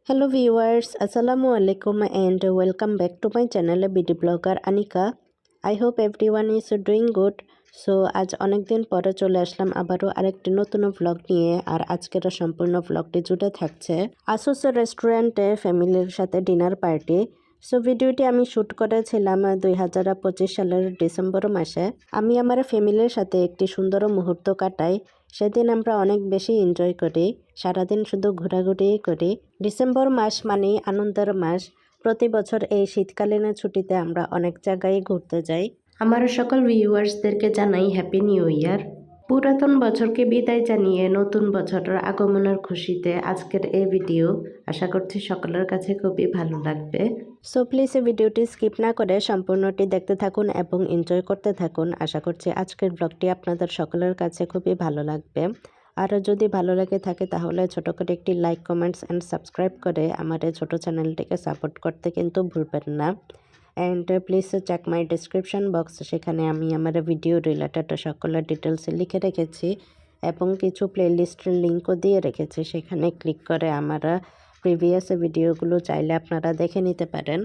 Hello viewers, Assalamu alaikum and welcome back to my channel beauty blogger Anika. I hope everyone is doing good. So আজ অনেকদিন পরে চলে আসলাম আবারও আরেকটি নতুন ব্লগ নিয়ে। আর আজকের সম্পূর্ণ ব্লগটি জুড়ে থাকছে আসুস রেস্টুরেন্টে ফ্যামিলির সাথে ডিনার পার্টি। সো ভিডিওটি আমি শ্যুট করেছিলাম 2025 সালের ডিসেম্বর মাসে। আমি আমার ফ্যামিলির সাথে একটি সুন্দর মুহূর্ত কাটাই। সেদিন আমরা অনেক বেশি এনজয় করি, সারাদিন শুধু ঘোরাঘুরি করি। ডিসেম্বর মাস মানেই আনন্দের মাস। প্রতি বছর এই শীতকালীন ছুটিতে আমরা অনেক জায়গায় ঘুরতে যাই। আমার সকল ভিউয়ার্সদেরকে জানাই হ্যাপি নিউ ইয়ার। পুরাতন বছরকে বিদায় জানিয়ে নতুন বছরের আগমনের খুশিতে আজকের এই ভিডিও। আশা করছি সকলের কাছে খুবই ভালো লাগবে। সো প্লিজ এই ভিডিওটি স্কিপ না করে সম্পূর্ণটি দেখতে থাকুন এবং এনজয় করতে থাকুন। আশা করছি আজকের ব্লগটি আপনাদের সকলের কাছে খুবই ভালো লাগবে। আর যদি ভালো লেগে থাকে তাহলে ছোট করে একটি লাইক, কমেন্টস অ্যান্ড সাবস্ক্রাইব করে আমার এই ছোটো চ্যানেলটিকে সাপোর্ট করতে কিন্তু ভুলবেন না। And please check my description box, সেখানে আমি আমার ভিডিও রিলেটেড সকল ডিটেলস লিখে রেখেছি এবং কিছু প্লেলিস্টের লিঙ্কও দিয়ে রেখেছি। সেখানে ক্লিক করে আমার প্রিভিয়াস ভিডিওগুলো চাইলে আপনারা দেখে নিতে পারেন।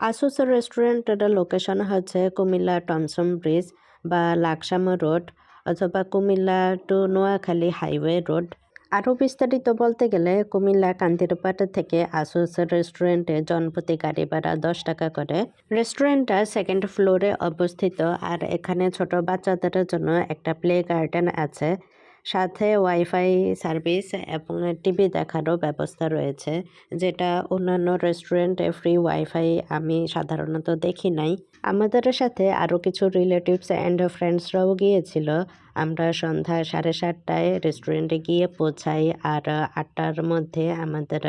আসুস রেস্টুরেন্টের লোকেশন হচ্ছে কুমিল্লা টমসম ব্রিজ বা লাকসাম রোড অথবা Comilla to Noakhali highway road. আরও বিস্তারিত বলতে গেলে কুমিল্লা কান্দিরপাট থেকে আসুস রেস্টুরেন্টে জনপ্রতি গাড়ি ভাড়া 10 টাকা করে। রেস্টুরেন্টটা সেকেন্ড ফ্লোরে অবস্থিত আর এখানে ছোট বাচ্চাদের জন্য একটা প্লে গার্ডেন আছে, সাথে ওয়াইফাই সার্ভিস এবং টিভি দেখারও ব্যবস্থা রয়েছে, যেটা অন্যান্য রেস্টুরেন্টে ফ্রি ওয়াইফাই আমি সাধারণত দেখি নাই। আমাদের সাথে আরও কিছু রিলেটিভস অ্যান্ড ফ্রেন্ডসরাও গিয়েছিল। আমরা সন্ধ্যা 7:30টায় রেস্টুরেন্টে গিয়ে পৌঁছাই আর 8টার মধ্যে আমাদের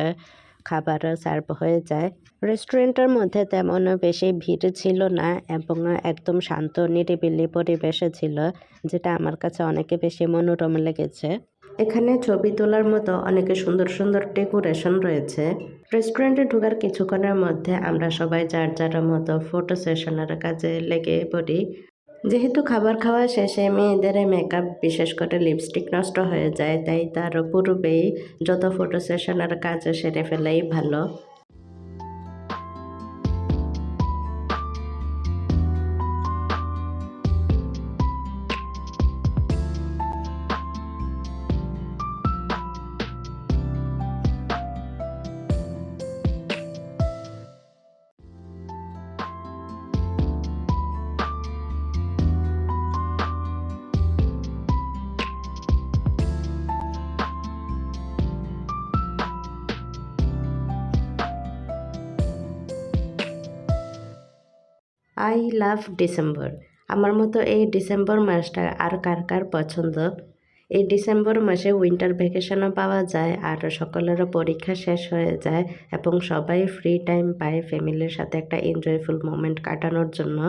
খাবার সার্ভ হয়ে যায়। রেস্টুরেন্টের মধ্যে তেমন বেশি ভিড় ছিল না এবং একদম শান্ত নিরিবিলি পরিবেশে ছিল, যেটা আমার কাছে অনেক বেশি মনোরম লেগেছে। এখানে ছবি তোলার মতো অনেক সুন্দর সুন্দর ডেকোরেশন রয়েছে। রেস্টুরেন্টে ঢোকার কিছুক্ষণের মধ্যে আমরা সবাই যার যার মতো ফটো সেশনের কাজে লেগে পড়ি। যেহেতু খাবার খাওয়া শেষে মেয়েদের মেকআপ, বিশেষ করে লিপস্টিক নষ্ট হয়ে যায়, তাই তার পূর্বেই যত ফটো সেশনের কাজ সেরে ফেলাই ভালো। I love December. আমার মতো এই ডিসেম্বর মাসটা আর কার কার পছন্দ? এই ডিসেম্বর মাসে উইন্টার ভ্যাকেশনও পাওয়া যায় আর সকলেরও পরীক্ষা শেষ হয়ে যায় এবং সবাই ফ্রি টাইম পায় ফ্যামিলির সাথে একটা এনজয়ফুল মোমেন্ট কাটানোর জন্য।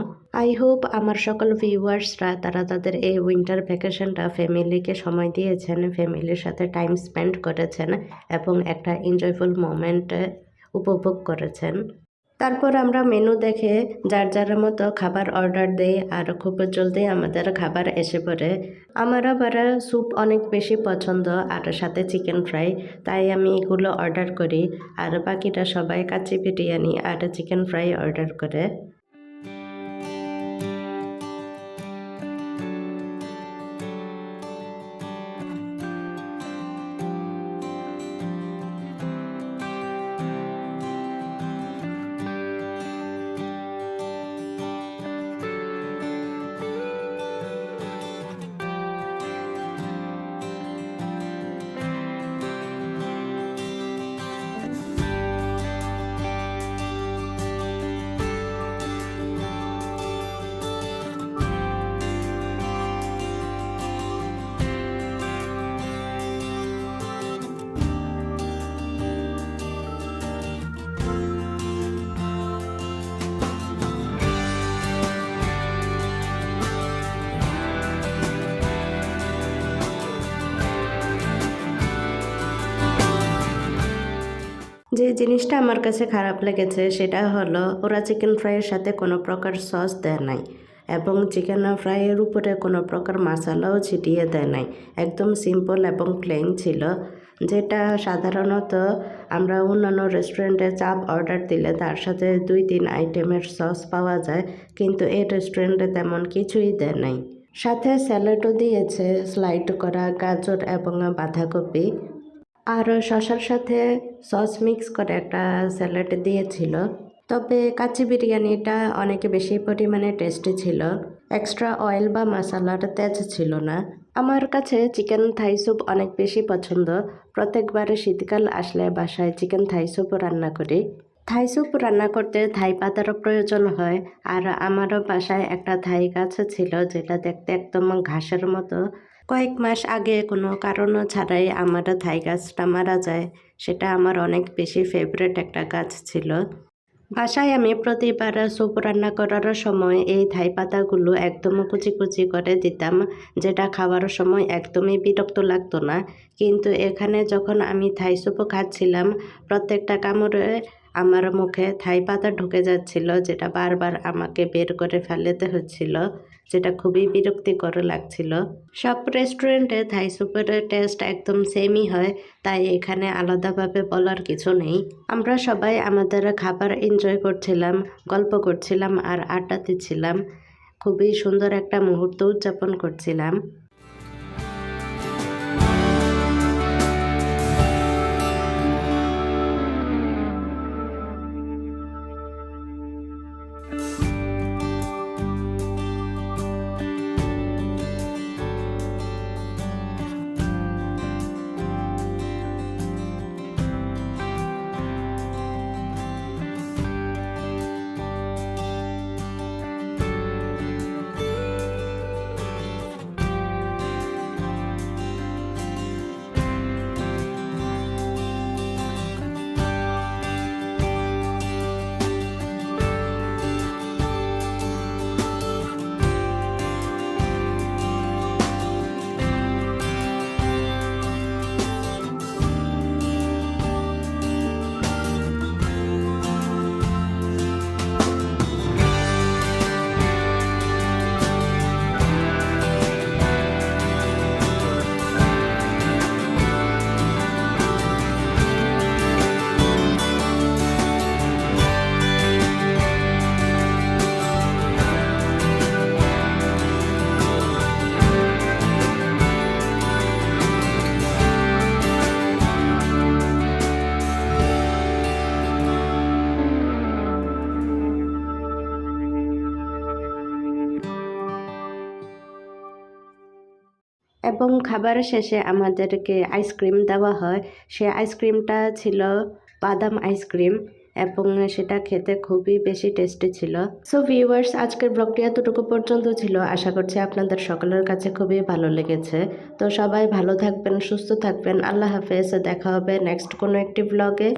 আই হোপ আমার সকল ভিউয়ার্সরা তারা তাদের এই উইন্টার ভ্যাকেশনটা ফ্যামিলিকে সময় দিয়েছেন, ফ্যামিলির সাথে টাইম স্পেন্ড করেছেন এবং একটা এনজয়ফুল মোমেন্ট উপভোগ করেছেন। তারপর আমরা মেনু দেখে যার যার মতো খাবার অর্ডার দেই আর খুব জলদি আমাদের খাবার এসে পড়ে। আমার আবার স্যুপ অনেক বেশি পছন্দ আর সাথে চিকেন ফ্রাই, তাই আমি এগুলো অর্ডার করি আর বাকিটা সবাই কাচ্চি বিরিয়ানি আর চিকেন ফ্রাই অর্ডার করে। যে জিনিসটা আমার কাছে খারাপ লেগেছে সেটা হলো ওরা চিকেন ফ্রাইয়ের সাথে কোনো প্রকার সস দেয় নাই এবং চিকেন ফ্রাইয়ের উপরে কোনো প্রকার মশলাও ছিটিয়ে দেয় নাই। একদম সিম্পল এবং প্লেন ছিল, যেটা সাধারণত আমরা অন্যান্য রেস্টুরেন্টে চাপ অর্ডার দিলে তার সাথে 2-3 আইটেমের সস পাওয়া যায়, কিন্তু এই রেস্টুরেন্টে তেমন কিছুই দেয় নাই। সাথে স্যালাডও দিয়েছে, স্লাইড করা গাজর এবং বাঁধাকপি, আর শসার সাথে সস মিক্স করে একটা স্যালাড দিয়েছিল। তবে কাচ্চি বিরিয়ানিটা অনেক বেশি পরিমাণে টেস্টি ছিল, এক্সট্রা অয়েল বা মশলার তেজ ছিল না। আমার কাছে চিকেন থাই স্যুপ অনেক বেশি পছন্দ। প্রত্যেকবারে শীতকাল আসলে বাসায় চিকেন থাই স্যুপ রান্না করি। থাই স্যুপ রান্না করতে থাই পাতারও প্রয়োজন হয়, আর আমারও বাসায় একটা থাই গাছ ছিল যেটা দেখতে একদম ঘাসের মতো। কয়েক মাস আগে কোনো কারণ ছাড়াই আমার থাই গাছটা মারা যায়। সেটা আমার অনেক বেশি ফেভারিট একটা গাছ ছিল। বাসায় আমি প্রতিবার স্যুপ রান্না করার সময় এই থাই পাতাগুলো একদম কুচি কুচি করে দিতাম, যেটা খাওয়ার সময় একদমই বিরক্ত লাগতো না। কিন্তু এখানে যখন আমি থাই স্যুপ খাচ্ছিলাম, প্রত্যেকটা কামড়ে আমার মুখে থাই পাতা ঢুকে যাচ্ছিল, যেটা বারবার আমাকে বের করে ফেলতে হচ্ছিল, যেটা খুবই বিরক্তিকর লাগছিল। সব রেস্টুরেন্টে থাই স্যুপের টেস্ট একদম সেমই হয়, তাই এখানে আলাদাভাবে বলার কিছু নেই। আমরা সবাই আমাদের খাবার এনজয় করছিলাম, গল্প করছিলাম আর আড্ডা দিচ্ছিলাম। খুবই সুন্দর একটা মুহূর্ত উদযাপন করছিলাম। এবং খাবারের শেষে আমাদেরকে আইসক্রিম দেওয়া হয়। সে আইসক্রিমটা ছিল বাদাম আইসক্রিম এবং সেটা খেতে খুবই বেশি টেস্টি ছিল। সো ভিউয়ার্স, আজকের ব্লগটি এতটুকু পর্যন্ত ছিল। আশা করছি আপনাদের সকলের কাছে খুবই ভালো লেগেছে। তো সবাই ভালো থাকবেন, সুস্থ থাকবেন। আল্লাহ হাফেজ। দেখা হবে নেক্সট কোনো একটি ব্লগে।